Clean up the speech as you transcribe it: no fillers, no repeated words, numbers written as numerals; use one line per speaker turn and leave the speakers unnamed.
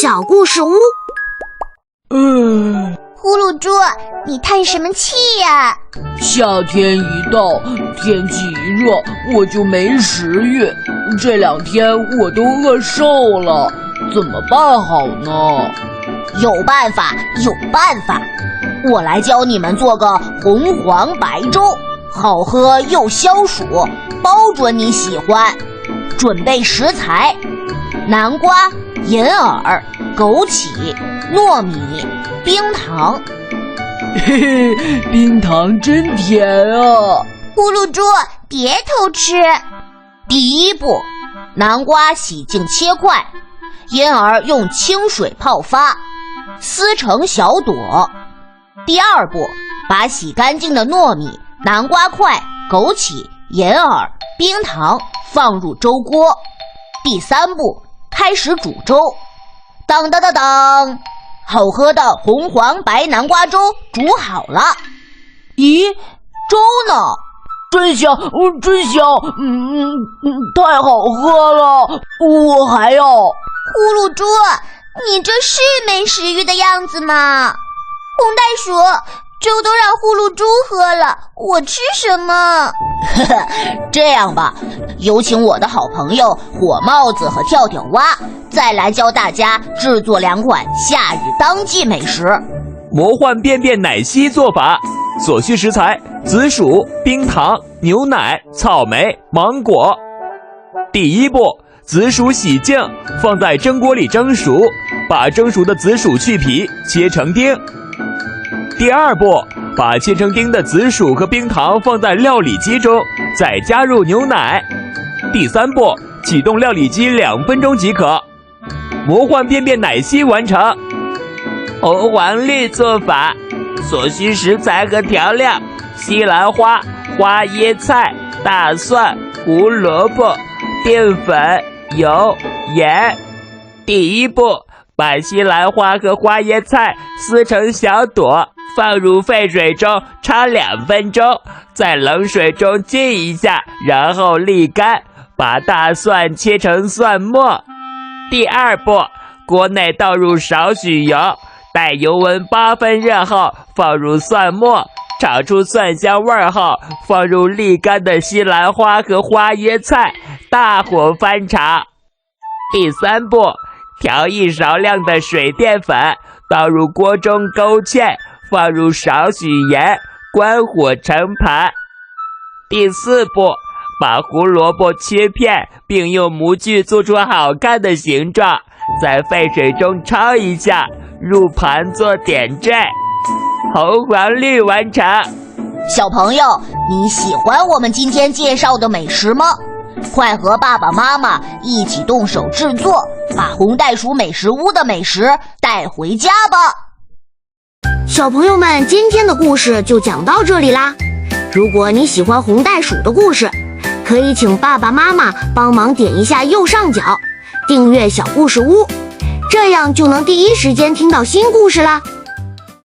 小故事屋。
呼噜猪，你叹什么气呀？
夏天一到，天气一热，我就没食欲。这2天我都饿瘦了，怎么办好呢？
有办法，有办法！我来教你们做个红黄白粥，好喝又消暑，包准你喜欢。准备食材：南瓜、银耳、枸杞、糯米、冰糖。
嘿嘿，冰糖真甜啊！
呼噜猪，别偷吃。
第一步，南瓜洗净切块，银耳用清水泡发，撕成小朵。第二步，把洗干净的糯米、南瓜块、枸杞、银耳、冰糖放入粥锅。第三步，开始煮粥。当当当当，好喝的红黄白南瓜粥煮好了。咦，粥呢？
真香，真香！太好喝了，我还要。
呼噜猪，你这是没食欲的样子吗？红袋鼠，粥都让呼噜猪喝了，我吃什么？
这样吧，有请我的好朋友火帽子和跳跳蛙，再来教大家制作2款夏日当季美食。
魔幻便便奶昔做法，所需食材：紫薯、冰糖、牛奶、草莓、芒果。第一步，紫薯洗净，放在蒸锅里蒸熟，把蒸熟的紫薯去皮，切成丁。第二步，把切成丁的紫薯和冰糖放在料理机中，再加入牛奶。第三步，启动料理机2分钟即可。魔幻便便奶昔完成。红黄绿做法，所需食材和调料：西兰花、花椰菜、大蒜、胡萝卜、淀粉、油、盐。第一步，把西兰花和花椰菜撕成小朵，放入沸水中焯2分钟，在冷水中浸一下，然后沥干。把大蒜切成蒜末。第二步，锅内倒入少许油，待油温8分热后，放入蒜末，炒出蒜香味后，放入沥干的西兰花和花椰菜，大火翻炒。第三步，调一勺量的水淀粉，倒入锅中勾芡，放入少许盐，关火盛盘。第四步，把胡萝卜切片，并用模具做出好看的形状，在沸水中焯一下，入盘做点缀。红黄绿完成。
小朋友，你喜欢我们今天介绍的美食吗？快和爸爸妈妈一起动手制作，把红袋鼠美食屋的美食带回家吧。
小朋友们，今天的故事就讲到这里啦。如果你喜欢红袋鼠的故事，可以请爸爸妈妈帮忙点一下右上角订阅小故事屋，这样就能第一时间听到新故事啦。